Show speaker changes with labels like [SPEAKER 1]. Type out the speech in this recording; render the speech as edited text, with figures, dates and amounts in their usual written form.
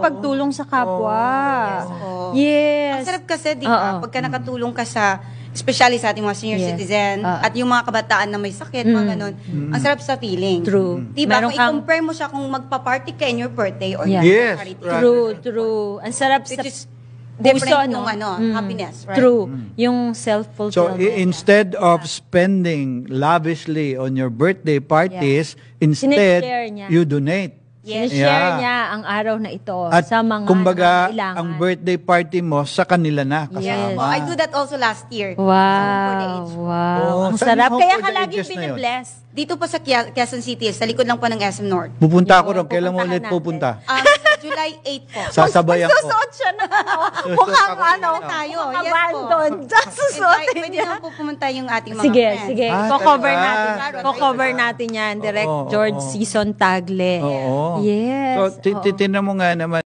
[SPEAKER 1] Pagtulong sa kapwa.
[SPEAKER 2] Oo.
[SPEAKER 1] Yes.
[SPEAKER 2] Ang sarap kasi, di ba? Pagka nakatulong ka sa, especially sa ating mga senior citizen, at yung mga kabataan na may sakit, mga ganun, ang sarap sa feeling.
[SPEAKER 1] True.
[SPEAKER 2] Di ba?
[SPEAKER 1] Meron
[SPEAKER 2] Kung
[SPEAKER 1] kang-
[SPEAKER 2] i-compare mo siya kung magpa-party ka in your birthday or
[SPEAKER 1] Yeah.
[SPEAKER 2] your
[SPEAKER 3] Yes,
[SPEAKER 2] charity.
[SPEAKER 3] right.
[SPEAKER 1] True. Ang sarap sa
[SPEAKER 2] Which is
[SPEAKER 1] puso,
[SPEAKER 2] different
[SPEAKER 1] no?
[SPEAKER 2] yung happiness, right?
[SPEAKER 1] True. Yung self-fulfillment.
[SPEAKER 3] So instead of spending lavishly on your birthday parties, instead
[SPEAKER 1] Sinishare niya.
[SPEAKER 3] you donate.
[SPEAKER 1] Sinishare niya ang araw na ito
[SPEAKER 3] At
[SPEAKER 1] sa mga
[SPEAKER 3] kumbaga,
[SPEAKER 1] nangangailangan.
[SPEAKER 3] ang birthday party mo sa kanila na
[SPEAKER 1] Yes.
[SPEAKER 3] kasama.
[SPEAKER 2] Oh, I do that also last year.
[SPEAKER 1] Wow.
[SPEAKER 2] For the age.
[SPEAKER 1] Wow.
[SPEAKER 3] Oh,
[SPEAKER 1] Ang
[SPEAKER 3] saan
[SPEAKER 1] sarap.
[SPEAKER 3] yung
[SPEAKER 1] Kaya
[SPEAKER 3] for
[SPEAKER 1] ka
[SPEAKER 3] the
[SPEAKER 1] laging
[SPEAKER 3] ages na yun?
[SPEAKER 1] binibless.
[SPEAKER 2] Dito pa sa Quezon City, sa likod lang po ng SM North.
[SPEAKER 3] Pupunta ako
[SPEAKER 1] Yun,
[SPEAKER 3] ron. Kailan mo
[SPEAKER 1] pupuntahan
[SPEAKER 3] ulit
[SPEAKER 1] natin.
[SPEAKER 3] pupunta?
[SPEAKER 2] Sa July 8 po.
[SPEAKER 3] Sasabayan ko.
[SPEAKER 1] Susuot siya na
[SPEAKER 3] Susuot
[SPEAKER 1] mukhang
[SPEAKER 3] ako
[SPEAKER 1] ano,
[SPEAKER 3] na.
[SPEAKER 2] Tayo, yes po.
[SPEAKER 1] abandon. Susuotin
[SPEAKER 2] Pwede
[SPEAKER 1] niya.
[SPEAKER 2] naman po pumunta yung ating mga
[SPEAKER 1] Sige,
[SPEAKER 2] friends.
[SPEAKER 1] sige.
[SPEAKER 3] Ah,
[SPEAKER 1] Ko-cover
[SPEAKER 3] talaga?
[SPEAKER 1] natin. Ko-cover natin yan. Direct
[SPEAKER 3] Oo,
[SPEAKER 1] George
[SPEAKER 3] oo.
[SPEAKER 1] Season Tagle.
[SPEAKER 3] Oo.
[SPEAKER 1] Yes.
[SPEAKER 3] So, titignan mo nga naman.